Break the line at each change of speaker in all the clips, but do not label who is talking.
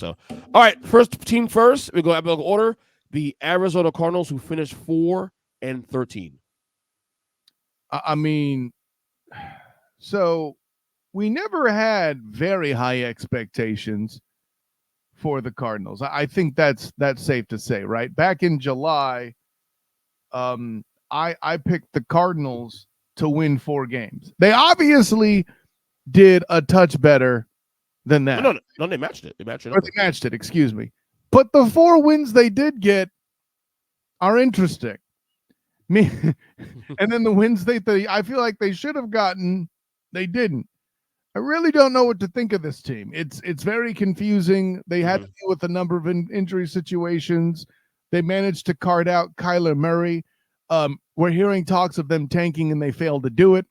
So, all right, first team first. We go alphabetical order. The Arizona Cardinals, who finished 4-13.
I mean, so we never had very high expectations for the Cardinals. I think that's safe to say, right? Back in July, I picked the Cardinals to win 4 games. They obviously did a touch better than that.
No, they matched it. They matched it.
Or they matched it, excuse me. But the 4 wins they did get are interesting. And then the wins I feel like they should have gotten, they didn't. I really don't know what to think of this team. It's very confusing. They had to deal with a number of injury situations. They managed to card out Kyler Murray. We're hearing talks of them tanking, and they failed to do it.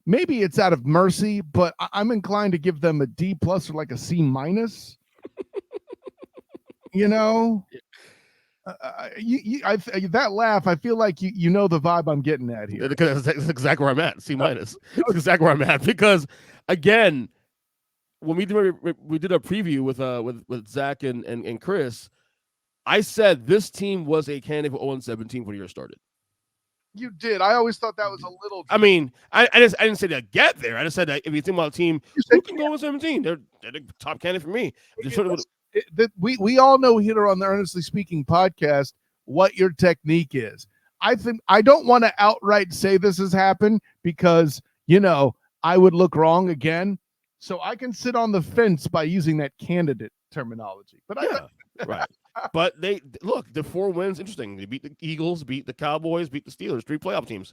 Maybe it's out of mercy, but I'm inclined to give them a D+ or like a C-. You know, that laugh, I feel like you know the vibe I'm getting at here.
That's exactly where I'm at. C-. That's exactly where I'm at. Because again, when we did a preview with Zach and Chris, I said this team was a candidate for 0-17 when the year started.
You did. I always thought that was a little.
I mean, I didn't say to get there. I just said that if you think about a team who can go 0-17, they're the top candidate for me.
We all know here on the Earnestly Speaking podcast what your technique is. I don't want to outright say this has happened because, I would look wrong again. So I can sit on the fence by using that candidate terminology. But
right. But the 4 wins, interesting. They beat the Eagles, beat the Cowboys, beat the Steelers, 3 playoff teams.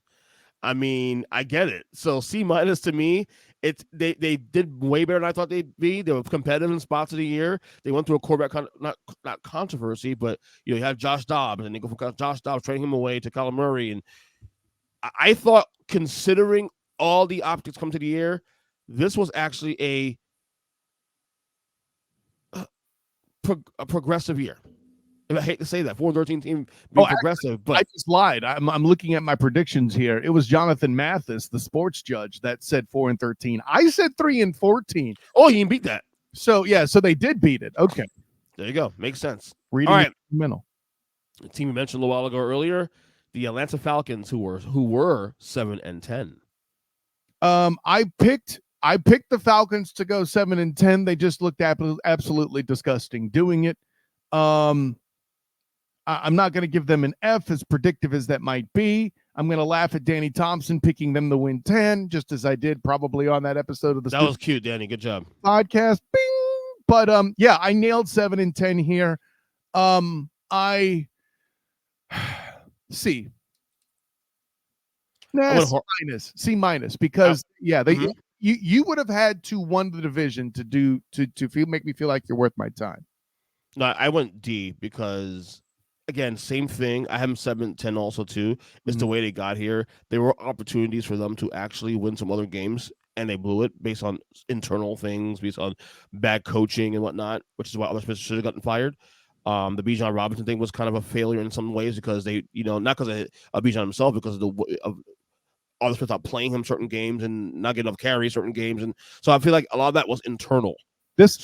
I mean, I get it. So C- to me, they did way better than I thought they'd be. They were competitive in spots of the year. They went through a quarterback not controversy, but you have Josh Dobbs, and they go from Josh Dobbs trading him away to Kyler Murray. And I thought, considering all the optics come to the year, this was actually a progressive year. I hate to say that 4-13 team being progressive, but
I just lied. I'm looking at my predictions here. It was Jonathan Mathis, the sports judge, that said 4-13. I said 3-14.
Oh, you didn't beat that.
So so they did beat it. Okay,
there you go. Makes sense.
Reading all right.
The team we mentioned a while ago earlier, the Atlanta Falcons, who were 7-10.
I picked the Falcons to go 7-10. They just looked absolutely disgusting doing it. I'm not going to give them an F, as predictive as that might be. I'm going to laugh at Danny Thompson picking them to win 10, just as I did probably on that episode of the.
That was cute, Danny. Good job.
Podcast. Bing! But I nailed 7-10 here. I C. C- because they you would have had to won the division to make me feel like you're worth my time.
No, I went D because, again, same thing. I have them 7-10 also too. It's the way they got here. There were opportunities for them to actually win some other games, and they blew it based on internal things, based on bad coaching and whatnot, which is why other players should have gotten fired. The Bijan Robinson thing was kind of a failure in some ways because they, not because of Bijan himself, because of others stopped playing him certain games and not getting enough carries certain games, and so I feel like a lot of that was internal.
This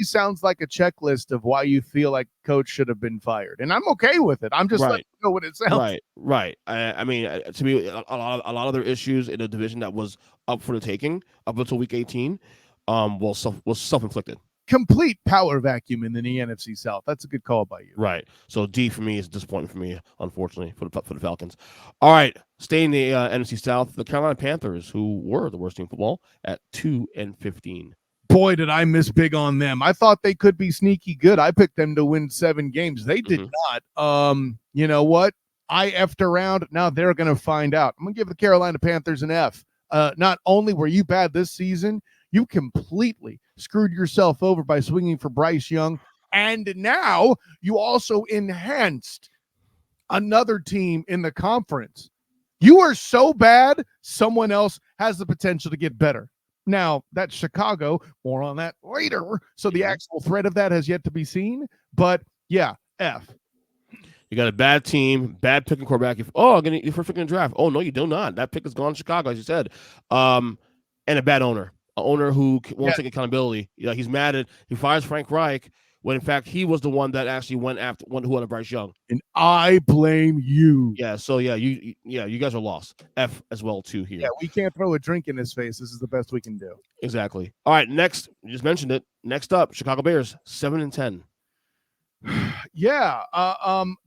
sounds like a checklist of why you feel like coach should have been fired, and I'm okay with it. I'm just letting you know what it sounds like.
Right. I mean, to me, a lot of their issues in a division that was up for the taking up until week 18 was self-inflicted.
Complete power vacuum in the NFC South. That's a good call by you.
Right. So D for me is disappointing for me, unfortunately, for the Falcons. All right. Staying in the NFC South, the Carolina Panthers, who were the worst team in football, at 2-15.
Boy, did I miss big on them. I thought they could be sneaky good. I picked them to win 7 games. They did not. You know what? I effed around. Now they're going to find out. I'm going to give the Carolina Panthers an F. Not only were you bad this season, you completely screwed yourself over by swinging for Bryce Young. And now you also enhanced another team in the conference. You are so bad, someone else has the potential to get better. Now, that's Chicago. More on that later. So the actual threat of that has yet to be seen. But, yeah, F.
You got a bad team, bad pick and quarterback. I'm going to first pick in the draft. Oh, no, you do not. That pick is gone to Chicago, as you said. And a bad owner. owner who won't
Yeah.
take accountability. He's mad at he fires Frank Reich when in fact he was the one that actually went after who wanted Bryce Young.
And I blame you.
Yeah. So you guys are lost. F as well too here.
Yeah, we can't throw a drink in his face. This is the best we can do.
Exactly. All right. Next, you just mentioned it. Next up, Chicago Bears 7-10.
Yeah.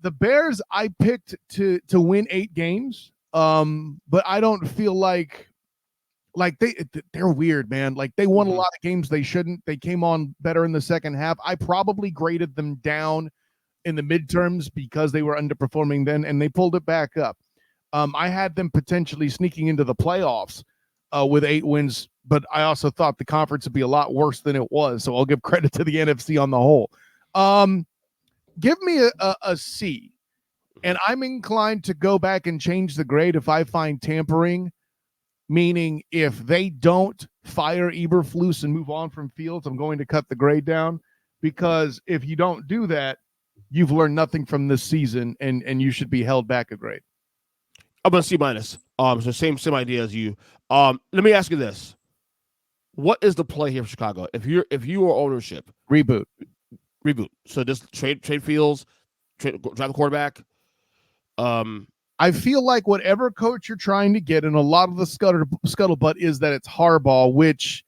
The Bears I picked to win 8 games. But I don't feel like they're weird, man. Like they won a lot of games they shouldn't. They came on better in the second half. I probably graded them down in the midterms because they were underperforming then, and they pulled it back up. I had them potentially sneaking into the playoffs with 8 wins, but I also thought the conference would be a lot worse than it was. So I'll give credit to the NFC on the whole. Give me a C, and I'm inclined to go back and change the grade if I find tampering. Meaning, if they don't fire Eberflus and move on from Fields, I'm going to cut the grade down, because if you don't do that, you've learned nothing from this season, and you should be held back a grade.
I'm gonna C minus. So same idea as you. Let me ask you this: what is the play here for Chicago? If you are ownership,
Reboot.
So just trade Fields, drive the quarterback.
I feel like whatever coach you're trying to get, and a lot of the scuttlebutt is that it's Harbaugh, which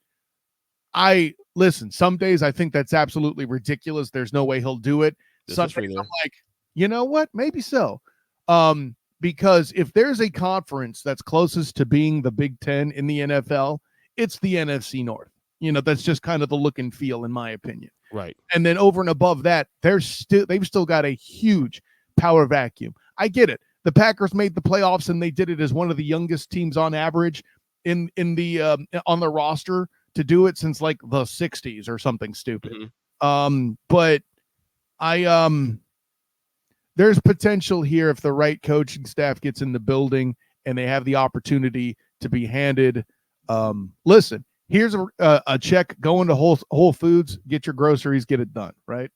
some days I think that's absolutely ridiculous. There's no way he'll do it. Some days I'm like, you know what? Maybe so. Because if there's a conference that's closest to being the Big Ten in the NFL, it's the NFC North. That's just kind of the look and feel, in my opinion.
Right.
And then over and above that, they've still got a huge power vacuum. I get it. The Packers made the playoffs, and they did it as one of the youngest teams on average in the on the roster to do it since like the 60s or something stupid. But there's potential here if the right coaching staff gets in the building and they have the opportunity to be handed. Listen, here's a check, go into Whole Foods, get your groceries, get it done, right?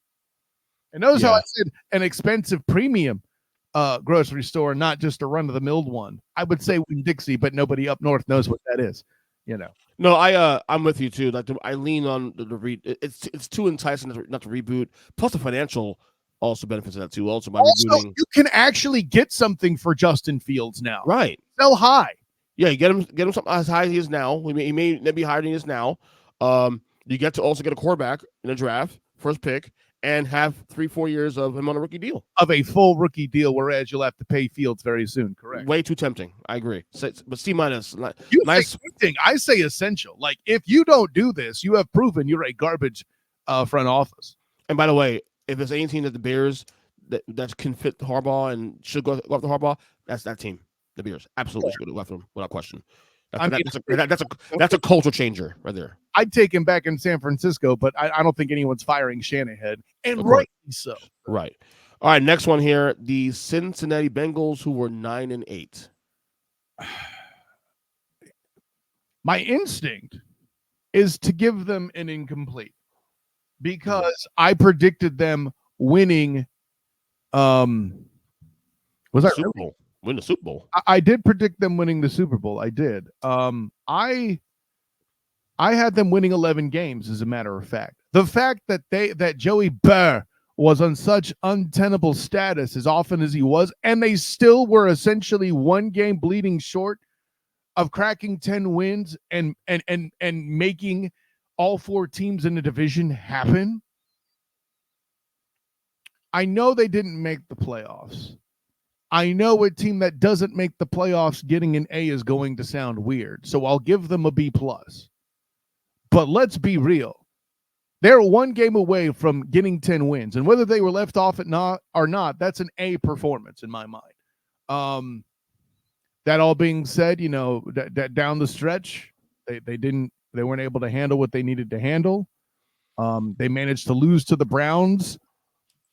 And notice how I said an expensive premium grocery store, not just a run-of-the-mill one. I would say Winn-Dixie, but nobody up north knows what that is.
No, I'm with you too. Like I lean on the it's too enticing not to reboot. Plus the financial also benefits of that too. Also by rebooting,
you can actually get something for Justin Fields now.
Right?
Sell high.
Yeah, you get him something as high as he is now. He may be higher than he is now. You get to also get a quarterback in a draft, first pick, and have 3-4 years of him on a rookie deal.
Of a full rookie deal, whereas you'll have to pay Fields very soon, correct?
Way too tempting. I agree. But C minus.
You nice. Say I say essential. Like, if you don't do this, you have proven you're a garbage front office.
And by the way, if there's any team that the Bears that can fit Harbaugh and should go after Harbaugh, that's that team. The Bears absolutely should go after him without question. That's a culture changer right there.
I'd take him back in San Francisco, but I don't think anyone's firing Shanahan, and rightly so.
Right. All right. Next one here: the Cincinnati Bengals, who were 9-8.
My instinct is to give them an incomplete because I predicted them winning. Was that
Super Bowl? Win the Super Bowl.
I did predict them winning the Super Bowl. I did. I had them winning 11 games, as a matter of fact. The fact that Joey Burr was on such untenable status as often as he was, and they still were essentially one game bleeding short of cracking 10 wins and making all 4 teams in the division happen. I know they didn't make the playoffs. I know a team that doesn't make the playoffs getting an A is going to sound weird, so I'll give them a B+. But let's be real. They're one game away from getting 10 wins, and whether they were left off or not, that's an A performance in my mind. That all being said, that down the stretch, they weren't able to handle what they needed to handle. They managed to lose to the Browns,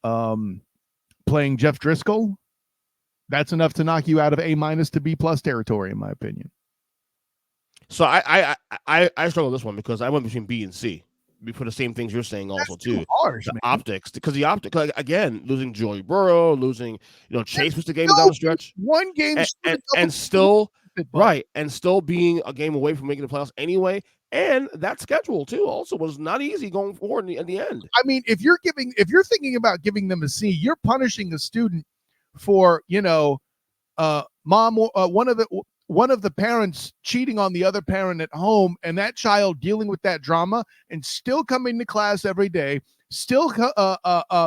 playing Jeff Driscoll. That's enough to knock you out of A- to B+ territory, in my opinion.
So I struggle with this one because I went between B and C. For the same things you're saying also too.
Harsh,
the optics, because the optics, like, again, losing Joey Burrow, losing Chase was the game down the stretch.
One game
and still right, and still being a game away from making the playoffs anyway, And that schedule too also was not easy going forward in the end.
I mean, if you're thinking about giving them a C, you're punishing a student for, one of the parents cheating on the other parent at home, and that child dealing with that drama and still coming to class every day, still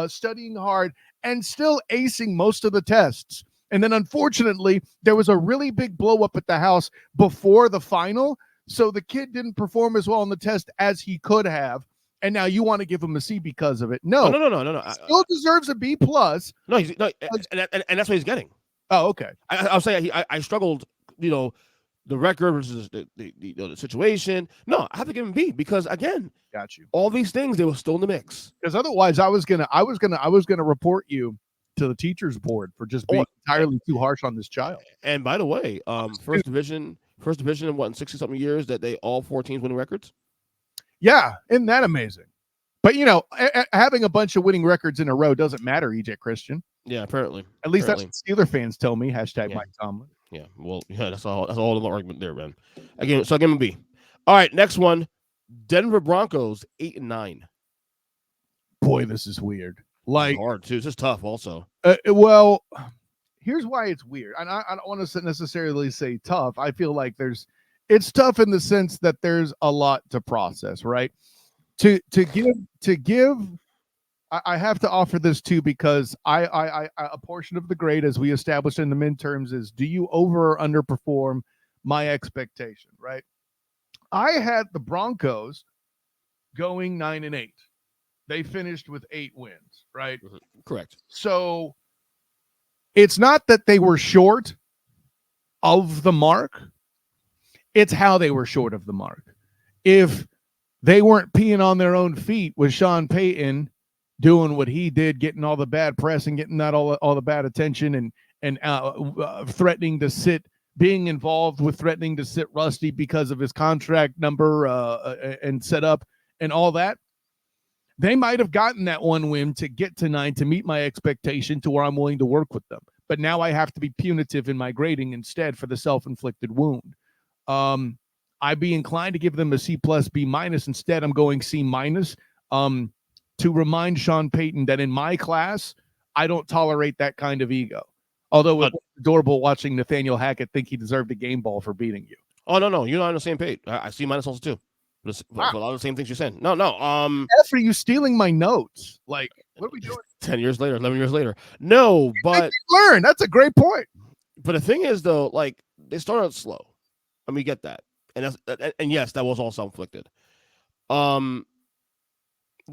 studying hard, and still acing most of the tests. And then unfortunately, there was a really big blow up at the house before the final, so the kid didn't perform as well on the test as he could have. And now you want to give him a C because of it? No,
no.
Still deserves a B plus.
No, and that's what he's getting.
Oh, okay.
I'll say I struggled. The record versus the situation. No, I have to give him B because again,
got you.
All these things they were still in the mix.
Because otherwise, I was gonna report you to the teachers board for just being entirely too harsh on this child.
And by the way, first division in what, in 60-something years that they all 4 teams winning records.
Yeah, isn't that amazing? But having a bunch of winning records in a row doesn't matter, EJ Christian.
Yeah, apparently.
At least that's what Steeler fans tell me. # Mike Tomlin.
Yeah, well, yeah, that's all the argument there, man. Again, so I give him a B. All right, next one. Denver Broncos 8-9.
Boy, this is weird. Like,
it's hard too. This is tough also.
Well, here's why it's weird. And I don't want to necessarily say tough. I feel like it's tough in the sense that there's a lot to process, right? To give I have to offer this too because I a portion of the grade, as we established in the midterms, is do you over or underperform my expectation, right? I had the Broncos going 9-8. They finished with 8 wins, right?
Mm-hmm. Correct.
So it's not that they were short of the mark. It's how they were short of the mark. If they weren't peeing on their own feet with Sean Payton doing what he did, getting all the bad press and getting that all the bad attention and threatening to sit, being involved with threatening to sit Rusty because of his contract number and setup and all that, they might have gotten that 1 win to get to 9 to meet my expectation to where I'm willing to work with them. But now I have to be punitive in my grading instead for the self-inflicted wound. I'd be inclined to give them a C plus B minus. Instead, I'm going C minus. To remind Sean Payton that in my class, I don't tolerate that kind of ego. Although it was adorable watching Nathaniel Hackett think he deserved a game ball for beating you.
Oh, no, you're not on the same page. I see minus also too. For a lot of the same things you're saying. No.
After you stealing my notes, like, what are we doing?
10 years later, 11 years later. No, but
learn. That's a great point.
But the thing is, though, like they started slow. I mean, get that, and yes, that was all self-inflicted. Then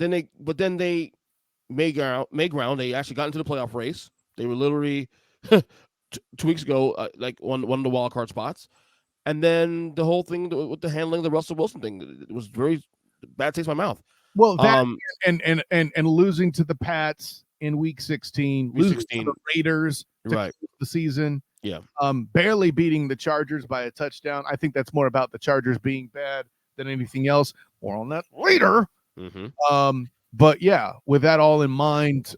they made ground. They actually got into the playoff race. They were literally 2 weeks ago, like one of the wild card spots. And then the whole thing with the handling of the Russell Wilson thing, it was very bad taste in my mouth.
Well, that and losing to the Pats in week 16, losing to the Raiders to the season.
Yeah.
Barely beating the Chargers by a touchdown. I think that's more about the Chargers being bad than anything else. More on that later.
Mm-hmm.
But yeah, with that all in mind,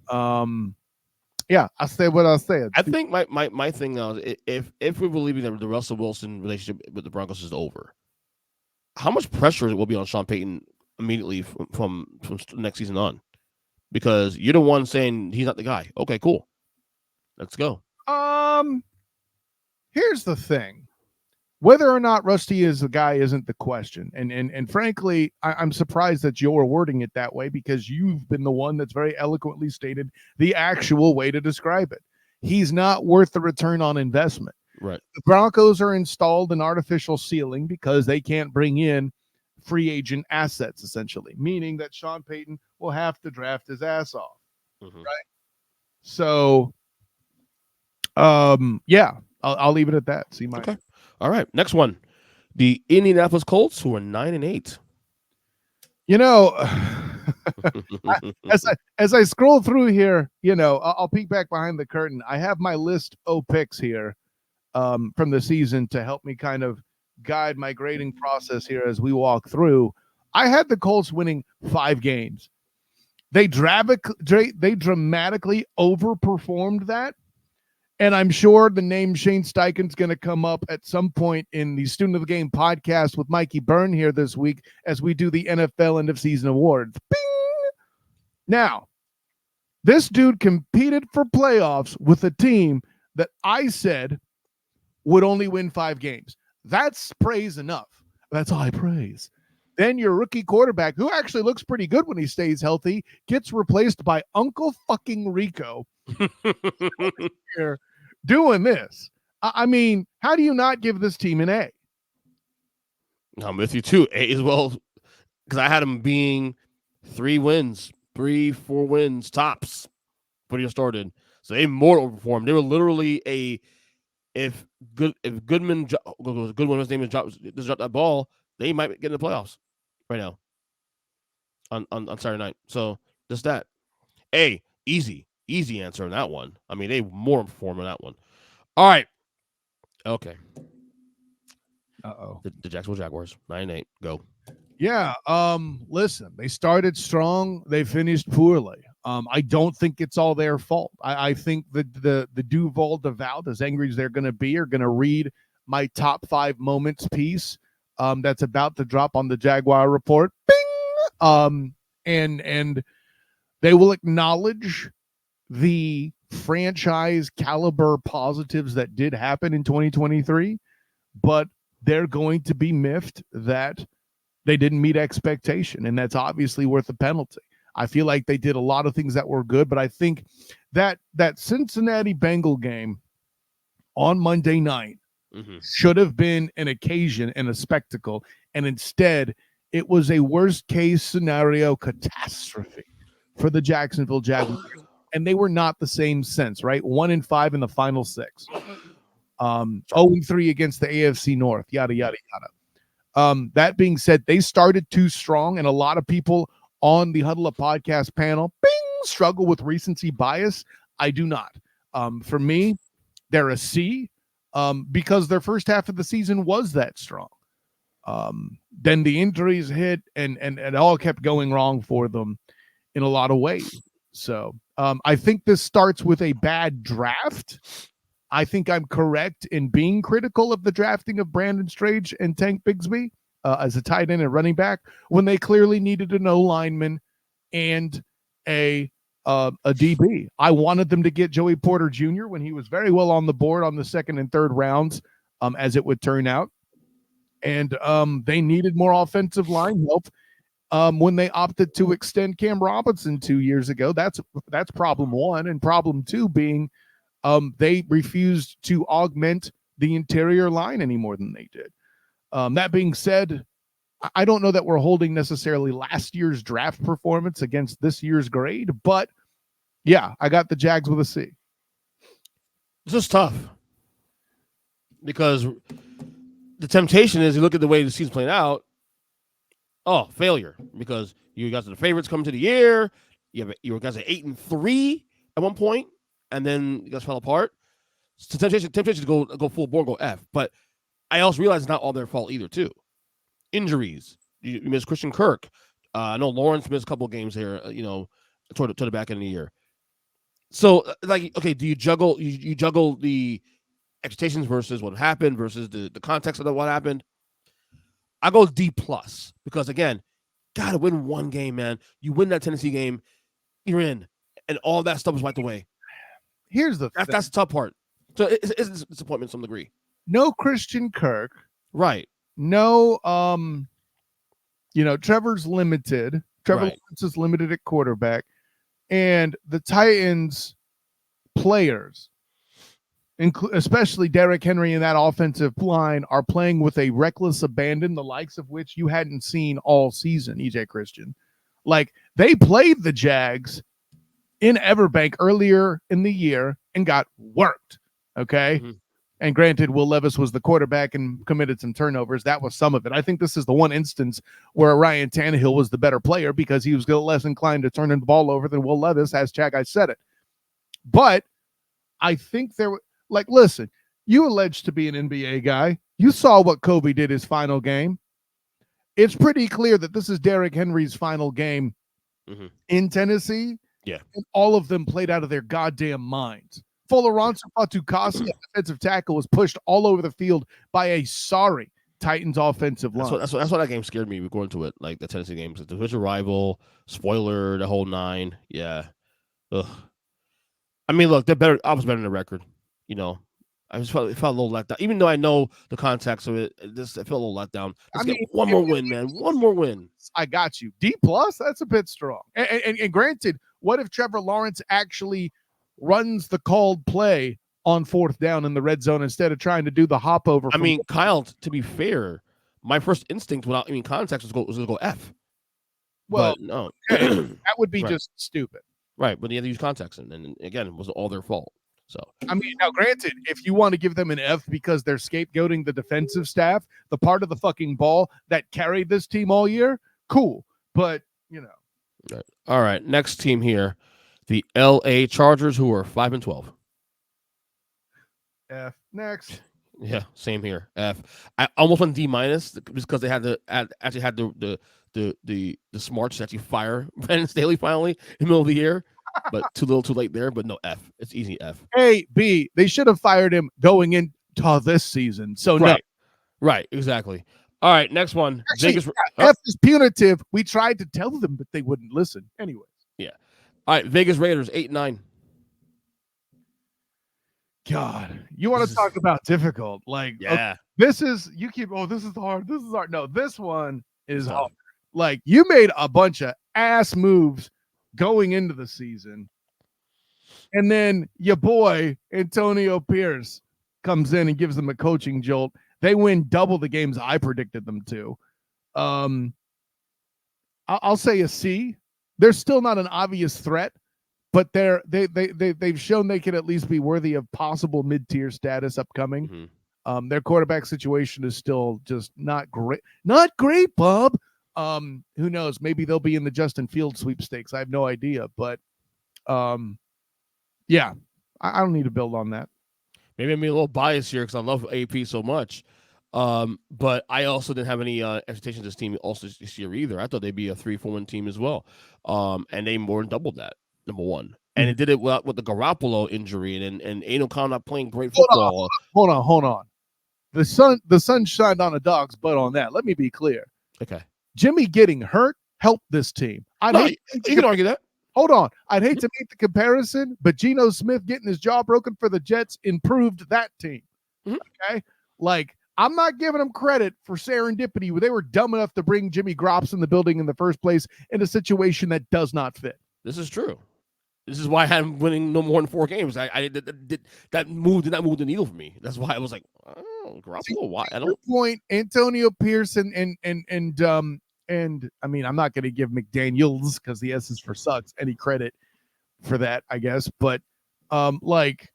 yeah, I said what I said.
I think my thing now is if we're believing that the Russell Wilson relationship with the Broncos is over, how much pressure will be on Sean Payton immediately from next season on? Because you're the one saying he's not the guy. Okay, cool. Let's go.
Here's the thing. Whether or not Rusty is the guy isn't the question. And frankly, I'm surprised that you're wording it that way because you've been the one that's very eloquently stated the actual way to describe it. He's not worth the return on investment.
Right.
The Broncos are installed an artificial ceiling because they can't bring in free agent assets, essentially, meaning that Sean Payton will have to draft his ass off.
Mm-hmm.
Right. So, yeah, I'll leave it at that. See my.
Okay. All right, next one. The Indianapolis Colts, who are 9-8.
You know, as I scroll through here, you know, I'll peek back behind the curtain. I have my list of picks here from the season to help me kind of guide my grading process here as we walk through. I had the Colts winning 5 games. They dramatically overperformed that. And I'm sure the name Shane Steichen's going to come up at some point in the Student of the Game podcast with Mikey Byrne here this week as we do the NFL end of season awards. Bing! Now, this dude competed for playoffs with a team that I said would only win 5 games. That's praise enough. That's high praise. Then your rookie quarterback, who actually looks pretty good when he stays healthy, gets replaced by Uncle fucking Rico here doing this. I mean, how do you not give this team an A?
I'm with you too. A as well, because I had them being 3 wins, 3, 4 wins tops when you started. So they more overperformed. They were literally if Goodman, his name is drop that ball, they might get in the playoffs right now on Saturday night. So just that. A, easy answer on that one. I mean, they more perform on that one. All right. Okay.
Uh-oh.
The Jacksonville Jaguars, 9-8. Go.
Yeah. Listen, they started strong. They finished poorly. I don't think it's all their fault. I think the Duval Devout, as angry as they're going to be, are going to read my top 5 moments piece that's about to drop on the Jaguar Report. Bing! And they will acknowledge the franchise caliber positives that did happen in 2023, but they're going to be miffed that they didn't meet expectation, and that's obviously worth a penalty. I feel like they did a lot of things that were good, but I think that Cincinnati Bengal game on Monday night should have been an occasion and a spectacle, and instead it was a worst-case scenario catastrophe for the Jacksonville Jaguars, and they were not the same since, right? 1-5 in the final 6. 0-3 against the AFC North, yada, yada, yada. That being said, they started too strong, and a lot of people on the Huddle Up podcast panel, struggle with recency bias. I do not. For me, they're a C because their first half of the season was that strong. Then the injuries hit, and it all kept going wrong for them in a lot of ways. So I think this starts with a bad draft. I think I'm correct in being critical of the drafting of Brandon Strange and Tank Bigsby as a tight end and running back when they clearly needed an O-lineman and a DB. I wanted them to get Joey Porter Jr. when he was very well on the board on the 2nd and 3rd rounds, as it would turn out. And they needed more offensive line help when they opted to extend Cam Robinson 2 years ago. That's problem 1. And problem 2 being they refused to augment the interior line any more than they did. That being said, I don't know that we're holding necessarily last year's draft performance against this year's grade, but yeah, I got the Jags with a C.
This is tough because the temptation is you look at the way the season's playing out. Oh, failure, because you guys are the favorites coming to the year. You guys are 8-3 at one point, and then you guys fell apart. So temptation to go full bore, go F. But I also realize it's not all their fault either, too. Injuries. You miss Christian Kirk. I know Lawrence missed a couple of games here, toward the back end of the year. So, okay, do you juggle you juggle the expectations versus what happened versus the context of what happened? I go D+ because, again, gotta win one game, man. You win that Tennessee game, you're in, and all that stuff is wiped away.
Here's
that's the tough part. So it's a disappointment to some degree.
No Christian Kirk,
right?
No, Trevor's limited. Trevor Lawrence is limited at quarterback, and the Titans players, especially Derrick Henry and that offensive line, are playing with a reckless abandon, the likes of which you hadn't seen all season, EJ Christian. Like, they played the Jags in Everbank earlier in the year and got worked, okay? Mm-hmm. And granted, Will Levis was the quarterback and committed some turnovers. That was some of it. I think this is the one instance where Ryan Tannehill was the better player because he was less inclined to turn the ball over than Will Levis, as I said it. But I think listen, you alleged to be an NBA guy. You saw what Kobe did his final game. It's pretty clear that this is Derrick Henry's final game in Tennessee.
Yeah.
And all of them played out of their goddamn minds. Folaronso Fatukasi, defensive tackle, was pushed all over the field by a sorry Titans offensive line.
That's why that game scared me going to it. Like the Tennessee games, the division rival, spoiler, the whole nine. Yeah. Ugh. I mean, look, they're better. I was better than the record. I just felt a little let down. Even though I know the context of it, I felt a little let down. Let's get one more win, man. One more win.
I got you. D+, that's a bit strong. And granted, what if Trevor Lawrence actually runs the called play on 4th down in the red zone instead of trying to do the hop over?
I mean, Kyle, to be fair, my first instinct without any context was to go F.
Well,
but no.
That would be
right.
just stupid.
Right, but you had to use context, and again, it wasn't all their fault. So
I mean, now granted, if you want to give them an F because they're scapegoating the defensive staff, the part of the fucking ball that carried this team all year, cool. But
Right. All right, next team here, the LA Chargers, who are 5-12.
F. Next.
Yeah, same here. F. I almost went D- because they had the smarts to actually fire Brandon Staley finally in the middle of the year. But too little, too late there. But no, F. It's easy F.
A, B. They should have fired him going into this season. So
right. No. Right. Exactly. All right. Next one.
Actually, F is punitive. We tried to tell them, but they wouldn't listen. Anyways.
Yeah. All right. Vegas Raiders 8-9.
God, you want to talk about difficult? Like,
yeah.
This is this is hard. This is hard. No, this one is hard. Like, you made a bunch of ass moves going into the season, and then your boy Antonio Pierce comes in and gives them a coaching jolt. They win double the games I predicted them to. I'll say a C. They're still not an obvious threat, but they've shown they can at least be worthy of possible mid-tier status upcoming. Mm-hmm. Their quarterback situation is still just not great. Not great, Bob. Who knows? Maybe they'll be in the Justin Fields sweepstakes. I have no idea, but yeah, I don't need to build on that.
Maybe I'm being a little biased here because I love AP so much. But I also didn't have any expectations of this team also this year either. I thought they'd be a 3-4-1 team as well. And they more than doubled that, number one. And it did it with the Garoppolo injury and Aiden O'Connell not playing great football.
Hold on. The sun shined on a dog's butt on that. Let me be clear.
Okay.
Jimmy getting hurt helped this team.
You can argue that.
Hold on. I'd hate to make the comparison, but Geno Smith getting his jaw broken for the Jets improved that team. Mm-hmm. Okay? Like, I'm not giving them credit for serendipity where they were dumb enough to bring Jimmy Grops in the building in the first place in a situation that does not fit.
This is true. This is why I had winning no more than 4 games. That move did not move the needle for me. That's why I was like, oh, Garoppolo, why? I don't
point Antonio Pierce and I mean, I'm not going to give McDaniels because the S is for sucks any credit for that, I guess. But like,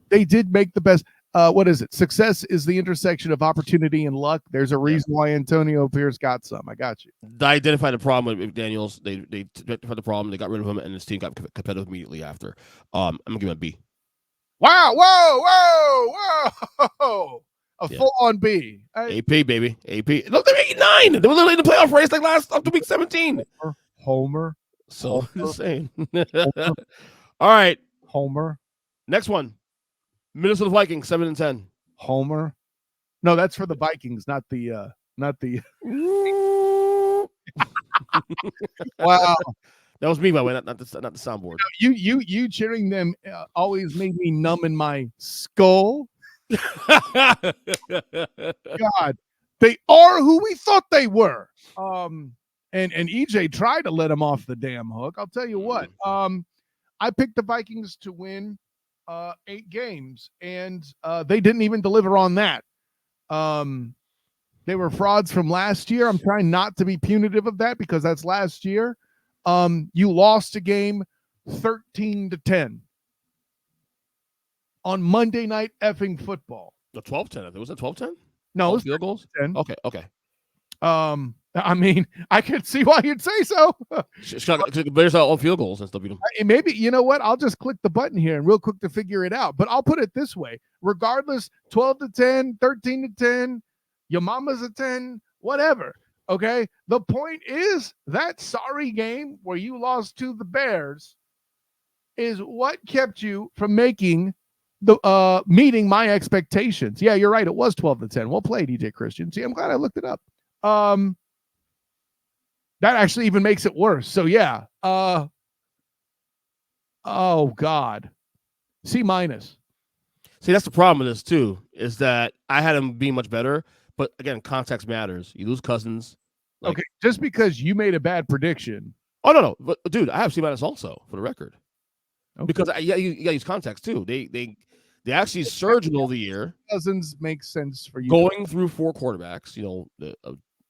they did make the best. What is it? Success is the intersection of opportunity and luck. There's a reason why Antonio Pierce got some. I got you.
They identified the problem with McDaniels. They identified the problem. They got rid of him, and his team got competitive immediately after. I'm gonna give him a B.
Wow! Whoa! Full-on B.
AP, baby. AP. Look, they're 8-9. They were literally in the playoff race like up to week 17.
Homer.
So insane. All right.
Homer.
Next one. Minnesota Vikings 7-10.
Homer. No, that's for the Vikings, not the. Wow.
That was me, by the way, not the soundboard.
You cheering them always made me numb in my skull. God, they are who we thought they were. And EJ tried to let him off the damn hook. I'll tell you what. I picked the Vikings to win 8 games, and they didn't even deliver on that. They were frauds from last year. I'm trying not to be punitive of that because that's last year. You lost a game 13-10 on Monday Night effing Football.
The 12-10. Was it 12-10?
No, it was
field goals.
10.
Okay.
I mean, I could see why you'd say so.
There's all field goals and stuff.
Maybe, you know what? I'll just click the button here and real quick to figure it out. But I'll put it this way. Regardless, 12-10, 13-10, your mama's a 10, whatever. Okay? The point is that sorry game where you lost to the Bears is what kept you from making meeting my expectations. Yeah, you're right. It was 12-10. Well played, DJ Christian. See, I'm glad I looked it up. That actually even makes it worse. So yeah. Oh God. C-.
See, that's the problem with this too, is that I had him being much better, but again, context matters. You lose Cousins.
Okay, just because you made a bad prediction.
Oh no, but dude, I have C- also for the record.
Okay.
Because you got to use context too. They actually surged middle of the year.
Cousins makes sense for you.
Going through 4 quarterbacks, the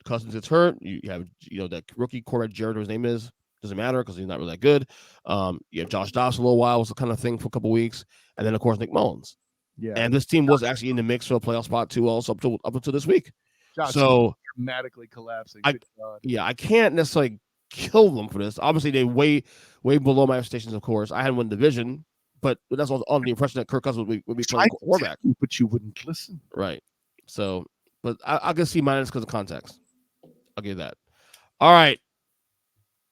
Cousins gets hurt. You have that rookie quarterback Jared, his name is, doesn't matter because he's not really that good. You have Josh Dobbs for a little while, was the kind of thing for a couple weeks, and then of course Nick Mullins.
Yeah,
and this team was actually in the mix for a playoff spot too, also up until this week.
Josh
so
dramatically collapsing.
I can't necessarily kill them for this. Obviously, they way below my expectations. Of course, I hadn't won division, but that's on the impression that Kirk Cousins would be playing quarterback.
But you wouldn't listen,
right? So, but I'll get C- because of context. I'll give you that. All right,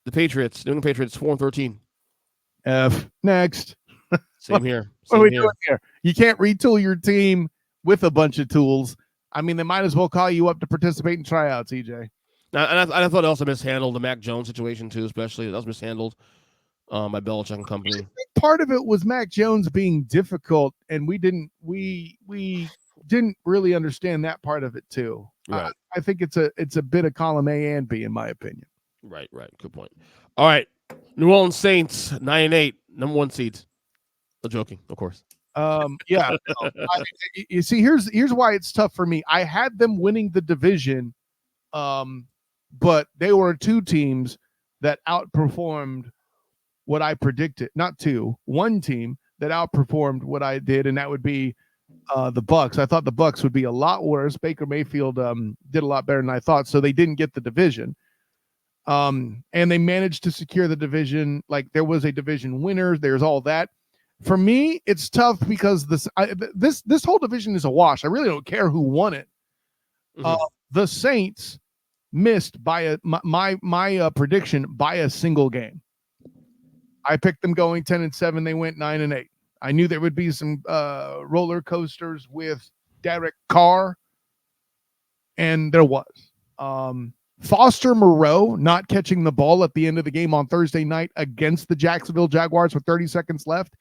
the Patriots, New England Patriots, 4-13.
F next.
Same here.
What are we doing here? You can't retool your team with a bunch of tools. I mean, they might as well call you up to participate in tryouts, EJ.
And I thought it also mishandled the Mac Jones situation too, especially that was mishandled by Belichick and company. I think
part of it was Mac Jones being difficult, and we didn't really understand that part of it too.
Right.
I think it's a bit of column A and B in my opinion.
Right. Good point. All right, New Orleans Saints 9-8, number 1 seed. No joking, of course.
Yeah. You see, here's why it's tough for me. I had them winning the division, but they were 2 teams that outperformed what I predicted. Not 2, 1 team that outperformed what I did, and that would be the Bucs. I thought the Bucs would be a lot worse. Baker Mayfield did a lot better than I thought, so they didn't get the division. And they managed to secure the division. Like, there was a division winner. There's all that. For me, it's tough because this whole division is a wash. I really don't care who won it. Mm-hmm. The Saints missed by my prediction by a single game. I picked them going 10-7. They went 9-8. I knew there would be some roller coasters with Derek Carr, and there was. Foster Moreau not catching the ball at the end of the game on Thursday night against the Jacksonville Jaguars with 30 seconds left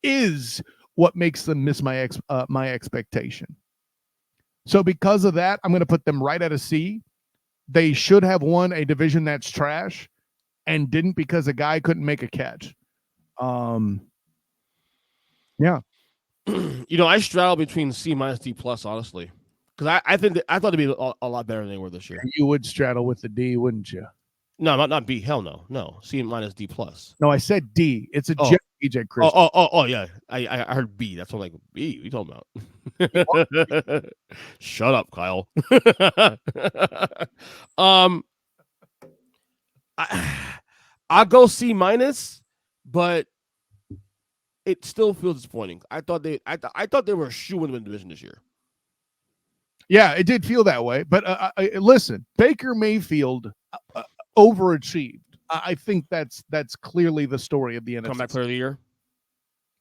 is what makes them miss my expectation. So because of that, I'm going to put them right at a C. They should have won a division that's trash and didn't because a guy couldn't make a catch. Yeah.
I straddle between C-, D+, honestly. Because I think I thought it'd be a lot better than they were this year.
You would straddle with the D, wouldn't you?
No, not B. Hell no. C-, D+.
No, I said D. It's a EJ Christian.
Oh, yeah. I heard B. That's what I'm like, B. What are you talking about? Shut up, Kyle. I'll go C-, but it still feels disappointing. I thought they were a shoe in the division this year.
Yeah, it did feel that way. But listen, Baker Mayfield overachieved. I think that's clearly the story of the NFC.
Comeback player of the year?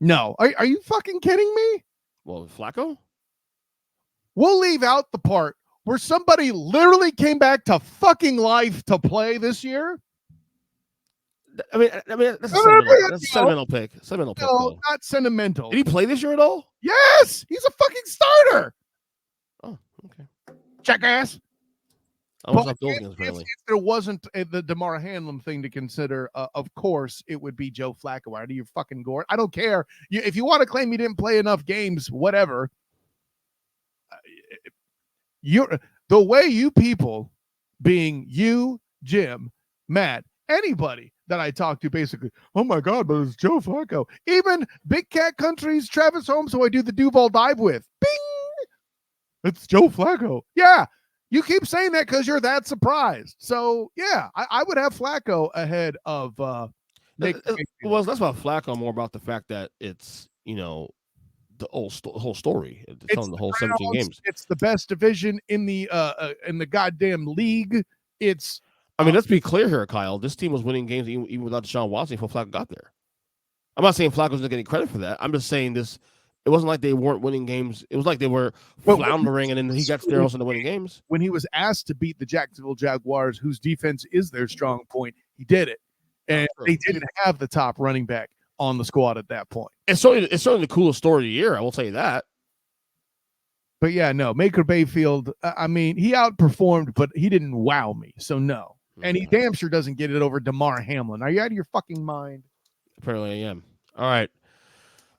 No. Are you fucking kidding me?
Well, Flacco?
We'll leave out the part where somebody literally came back to fucking life to play this year.
I mean, that's a sentimental pick.
No,
though.
Not sentimental.
Did he play this year at all?
Yes, he's a fucking starter.
Oh, okay.
Jackass.
If
there wasn't the DeMar Hamlin thing to consider, of course, it would be Joe Flacco. Out of your fucking gourd. I don't care. If you want to claim he didn't play enough games, whatever. The way you people, being you, Jim, Matt, anybody that I talk to, basically, oh my God, but it's Joe Flacco. Even Big Cat Country's Travis Holmes, who I do the Duval dive with. Bing! It's Joe Flacco. Yeah. You keep saying that because you're that surprised. So, yeah, I would have Flacco ahead of
Nick. Well, that's about Flacco, more about the fact that it's, the whole story. It's telling the whole 17 games.
It's the best division in the goddamn league. It's.
I mean, let's be clear here, Kyle. This team was winning games even without Deshaun Watson before Flacco got there. I'm not saying Flacco's not getting credit for that. I'm just saying this It wasn't like they weren't winning games. It was like they were floundering, and then he got steroids into winning games.
When he was asked to beat the Jacksonville Jaguars, whose defense is their strong point, he did it. And they didn't have the top running back on the squad at that point.
It's certainly the coolest story of the year. I will tell you that.
But yeah, no, Baker Mayfield, I mean, he outperformed, but he didn't wow me. So no. And he damn sure doesn't get it over DeMar Hamlin. Are you out of your fucking mind?
Apparently I am. All right.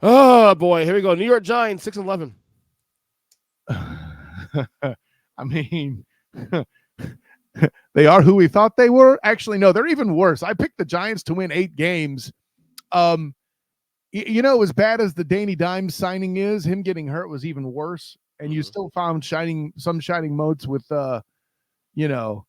Oh, boy. Here we go. New York Giants, 6-11.
I mean, they are who we thought they were. Actually, no, they're even worse. I picked the Giants to win 8 games. You know, as bad as the Danny Dimes signing is, him getting hurt was even worse. And you still found shining motes with, you know,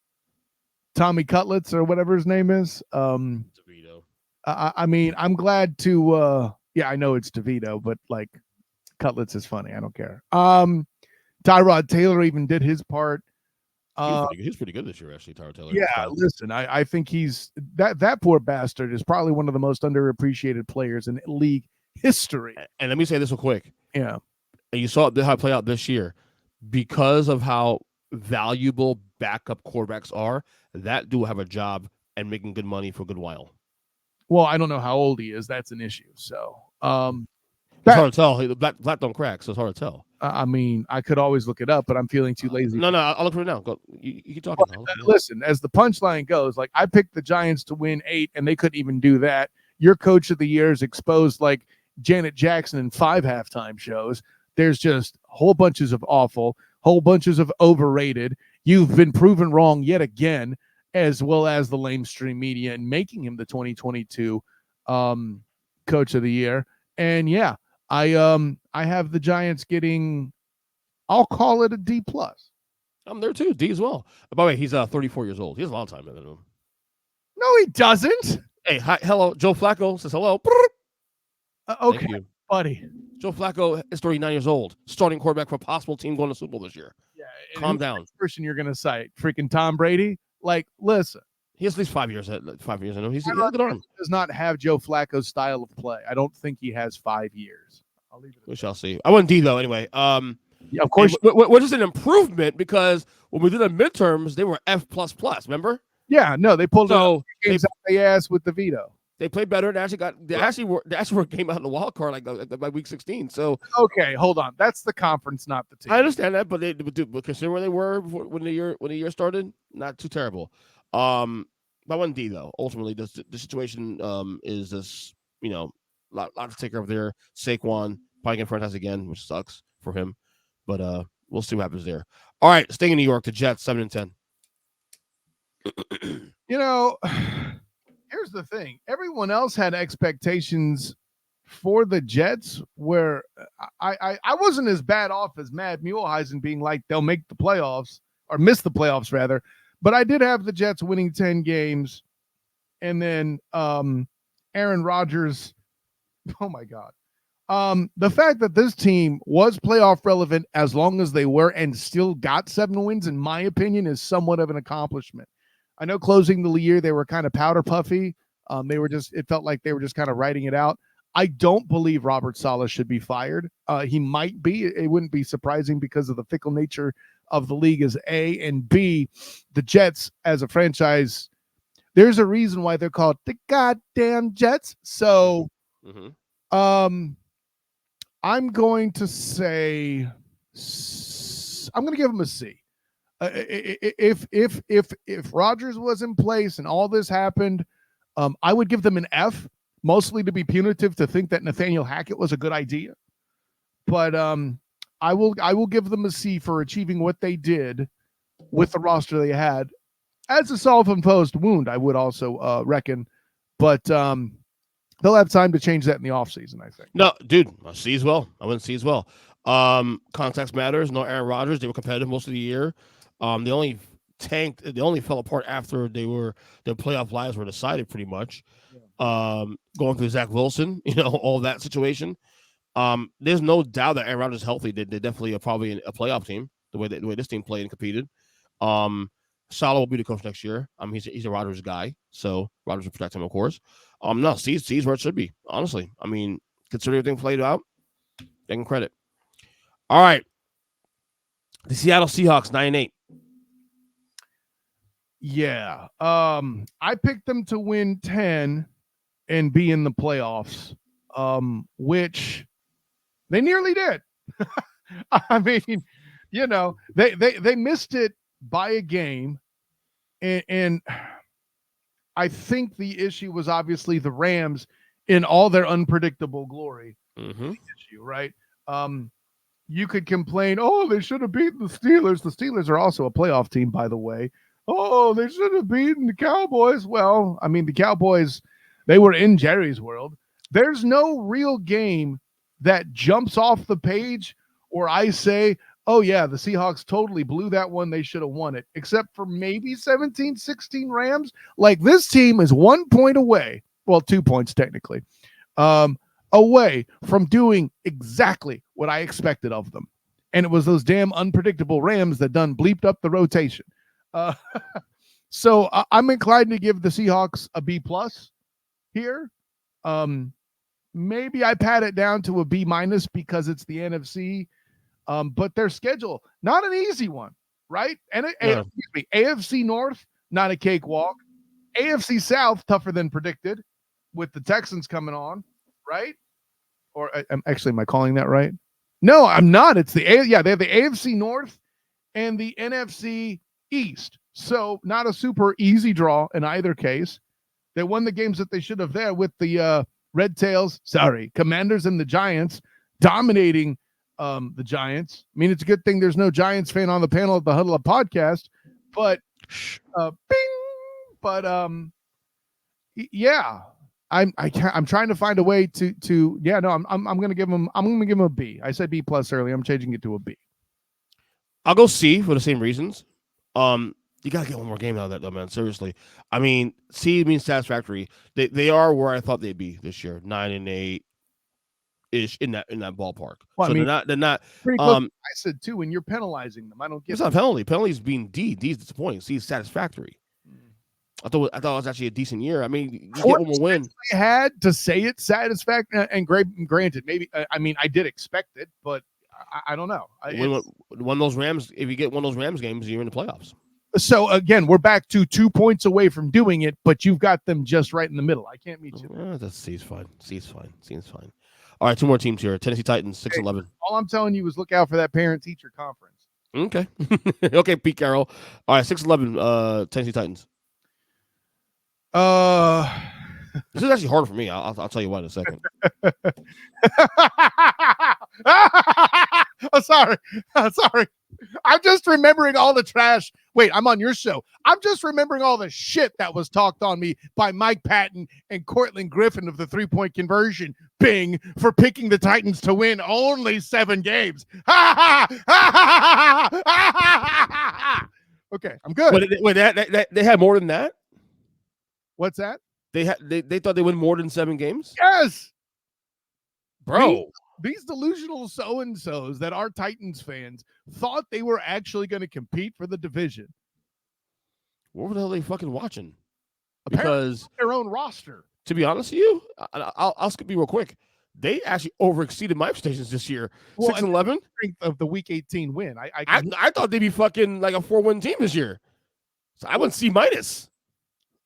Tommy Cutlets or whatever his name is.
DeVito.
I mean, I'm glad to, yeah, I know it's DeVito, but like Cutlets is funny. I don't care. Tyrod Taylor even did his part.
He's pretty good this year, actually, Tyrod Taylor.
Yeah, listen, I think he's that poor bastard is probably one of the most underappreciated players in league history.
And let me say this real quick.
Yeah.
And you saw how it played out this year. Because of how valuable backup quarterbacks are, that dude will have a job and making good money for a good while.
Well, I don't know how old he is. That's an issue. So,
it's hard to tell. Black don't crack, so it's hard to tell.
I mean, I could always look it up, but I'm feeling too lazy.
No, I'll look for it now. Go. You keep talking.
Well, listen, as the punchline goes, like I picked the Giants to win 8, and they couldn't even do that. Your coach of the year is exposed like Janet Jackson in 5 halftime shows. There's just whole bunches of awful, whole bunches of overrated. You've been proven wrong yet again, as well as the lamestream media, and making him the 2022 coach of the year. And yeah, I have the Giants getting, I'll call it a D+.
I'm there too, D as well. By the way, he's 34 years old. He has a lot of time in him.
No, he doesn't.
Hey, hi, hello. Joe Flacco says hello.
Okay, buddy.
Joe Flacco is 39 years old, starting quarterback for a possible team going to Super Bowl this year.
Yeah,
calm down.
Person you're gonna cite, freaking Tom Brady. Like, listen,
he has at least 5 years. 5 years in him. He's a good arm.
Does not have Joe Flacco's style of play. I don't think he has 5 years. I'll leave it.
We shall see. I went D though. Anyway,
yeah, of course,
which is an improvement because when we did the midterms, they were F++. Remember?
Yeah, no, they pulled games out their ass with the veto.
They played better. They actually came out in the wild card like by week 16. So
okay, hold on. That's the conference, not the team.
I understand that, but consider where they were when the year started, not too terrible. But I went D though. Ultimately, the situation is this, you know, lot to take care of there. Saquon probably getting franchise again, which sucks for him. But we'll see what happens there. All right, staying in New York, the Jets 7-10.
You know, here's the thing. Everyone else had expectations for the Jets where I wasn't as bad off as Matt Muehlheisen being like they'll make the playoffs or miss the playoffs rather. But I did have the Jets winning 10 games. And then Aaron Rodgers, oh my God. The fact that this team was playoff relevant as long as they were and still got 7 wins, in my opinion, is somewhat of an accomplishment. I know closing the year, they were kind of powder puffy. It felt like they were just kind of writing it out. I don't believe Robert Saleh should be fired. He might be. It wouldn't be surprising because of the fickle nature of the league as A, and B, the Jets as a franchise, there's a reason why they're called the goddamn Jets. So, I'm going to say, I'm going to give them a C. If Rodgers was in place and all this happened, I would give them an F, mostly to be punitive to think that Nathaniel Hackett was a good idea. But I will give them a C for achieving what they did with the roster they had. As a self-imposed wound, I would also reckon. But they'll have time to change that in the offseason, I think.
No, dude, C as well. I went C as well. Context matters. No Aaron Rodgers. They were competitive most of the year. They only tanked. They only fell apart after their playoff lives were decided, pretty much. Yeah. Going through Zach Wilson, all that situation. There's no doubt that Aaron Rodgers is healthy. They definitely are probably a playoff team. The way this team played and competed. Saleh will be the coach next year. He's a Rodgers guy, so Rodgers will protect him, of course. No, C's where it should be. Honestly, considering everything played out, Taking credit. All right. The Seattle Seahawks 9-8.
Yeah. I picked them to win 10 and be in the playoffs, which they nearly did. I mean, they missed it by a game, and I think the issue was obviously the Rams in all their unpredictable glory.
Mm-hmm.
Issue, right? You could complain, oh, they should have beaten the Steelers. The Steelers are also a playoff team, by the way. Oh, they should have beaten the Cowboys. Well, I mean, the Cowboys, they were in Jerry's world. There's no real game that jumps off the page or I say, oh, yeah, the Seahawks totally blew that one. They should have won it, except for maybe 17-16 Rams. Like, this team is 1 point away. Well, 2 points technically. Away from doing exactly what I expected of them. And it was those damn unpredictable Rams that done bleeped up the rotation. So I'm inclined to give the Seahawks a B+ here. Maybe I pat it down to a B- because it's the NFC. But their schedule, not an easy one, right? And AFC North, not a cakewalk. AFC South, tougher than predicted, with the Texans coming on, right? Or am I calling that right? No, I'm not. It's they have the AFC North and the NFC East. So not a super easy draw in either case. They won the games that they should have there with the Commanders and the Giants dominating the Giants. I mean, it's a good thing there's no Giants fan on the panel at the Huddle Up podcast, but yeah. I'm trying to find a way to I'm gonna give him a B. I said B+ earlier. I'm changing it to a B.
I'll go C for the same reasons. You gotta get one more game out of that though, man. Seriously. I mean, C means satisfactory. They are where I thought they'd be this year, 9-8 ish in that ballpark.
Well,
so
I mean,
they're not
pretty close. I said 2, and you're penalizing them. I don't get
it's not a penalty. Penalties being D. D is disappointing. C is satisfactory. I thought it was actually a decent year. I mean, you get one more win.
I had to say it satisfactory, and granted, maybe I did expect it, but I don't know.
One of those Rams, if you get one of those Rams games, you're in the playoffs.
So again, we're back to 2 points away from doing it, but you've got them just right in the middle. I can't meet you.
C's fine. C's fine. All right, 2 more teams here. Tennessee Titans, 6-11.
All I'm telling you is look out for that parent-teacher conference.
Okay. Okay, Pete Carroll. All right, 6-11, Tennessee Titans. This is actually harder for me. I'll tell you why in a second.
Sorry. I'm just remembering all the trash. Wait, I'm on your show. I'm just remembering all the shit that was talked on me by Mike Patton and Cortland Griffin of the 3-point conversion. Bing, for picking the Titans to win only 7 games. Okay, I'm good.
Wait, they had more than that?
What's that?
They thought they win more than 7 games?
Yes.
Bro.
These delusional so-and-sos that are Titans fans thought they were actually going to compete for the division.
What the hell are they fucking watching?
Apparently
because
their own roster.
To be honest with you, I'll skip you real quick. They actually overexceeded my expectations this year. 6-11
of the Week 18 win.
I thought they'd be fucking like a 4-win team this year. So I went C-.
So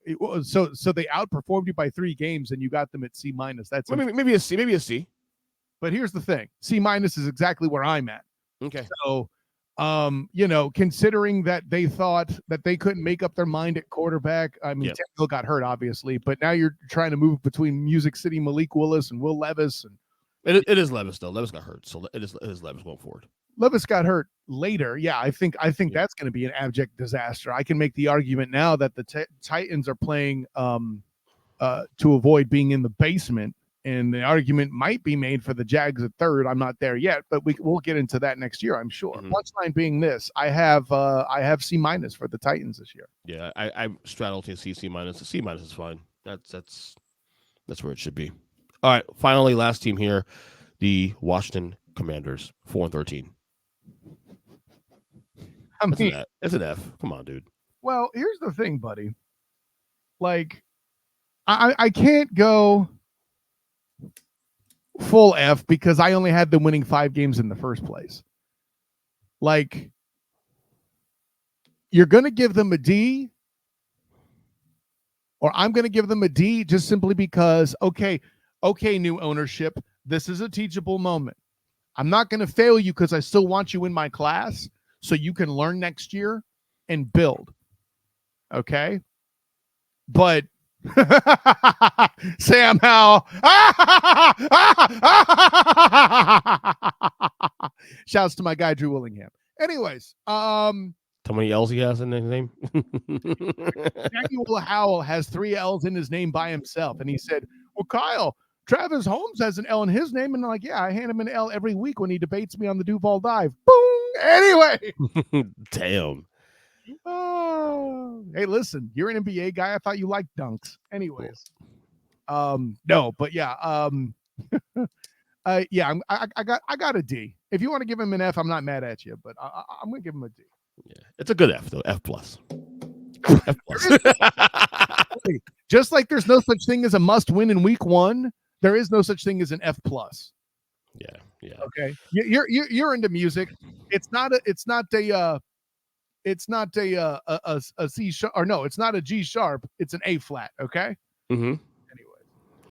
they outperformed you by 3 games, and you got them at C-. That's
maybe a C.
But here's the thing: C- is exactly where I'm at.
Okay.
So, considering that they thought that they couldn't make up their mind at quarterback, I mean, Tannehill got hurt, obviously, but now you're trying to move between Music City Malik Willis and Will Levis, and
it is Levis though. Levis got hurt, so it is Levis going forward.
Levis got hurt later. Yeah, I think that's going to be an abject disaster. I can make the argument now that the Titans are playing to avoid being in the basement. And the argument might be made for the Jags at 3rd. I'm not there yet, but we'll get into that next year, I'm sure.
Mm-hmm.
Punchline being this: I have C- for the Titans this year.
Yeah, I straddled to C-. C- is fine. That's where it should be. All right, finally, last team here, the Washington Commanders, 4-13. It's an F. Come on, dude.
Well, here's the thing, buddy. Like, I can't go. full F because I only had them winning 5 games in the first place. Like, you're going to give them a D, or I'm going to give them a D just simply because, okay, new ownership, this is a teachable moment. I'm not going to fail you because I still want you in my class so you can learn next year and build. Okay? But Sam Howell. Shouts to my guy Drew Willingham. Anyways,
how many L's he has in his name?
Daniel Howell has 3 L's in his name by himself, and he said, "Well, Kyle, Travis Holmes has an L in his name," and I'm like, "Yeah, I hand him an L every week when he debates me on the Duval dive." Boom. Anyway,
damn.
Oh, hey, listen, you're an NBA guy. I thought you liked dunks. Anyways, no, but yeah, yeah, I got a D. If you want to give him an F, I'm not mad at you, but I'm gonna give him a D.
Yeah, it's a good F though. F plus. F plus.
Just like there's no such thing as a must win in week 1, there is no such thing as an F plus.
Yeah.
Okay, you're into music. It's not a C sharp, or no, it's not a G sharp. It's an A flat. Okay.
Mm-hmm.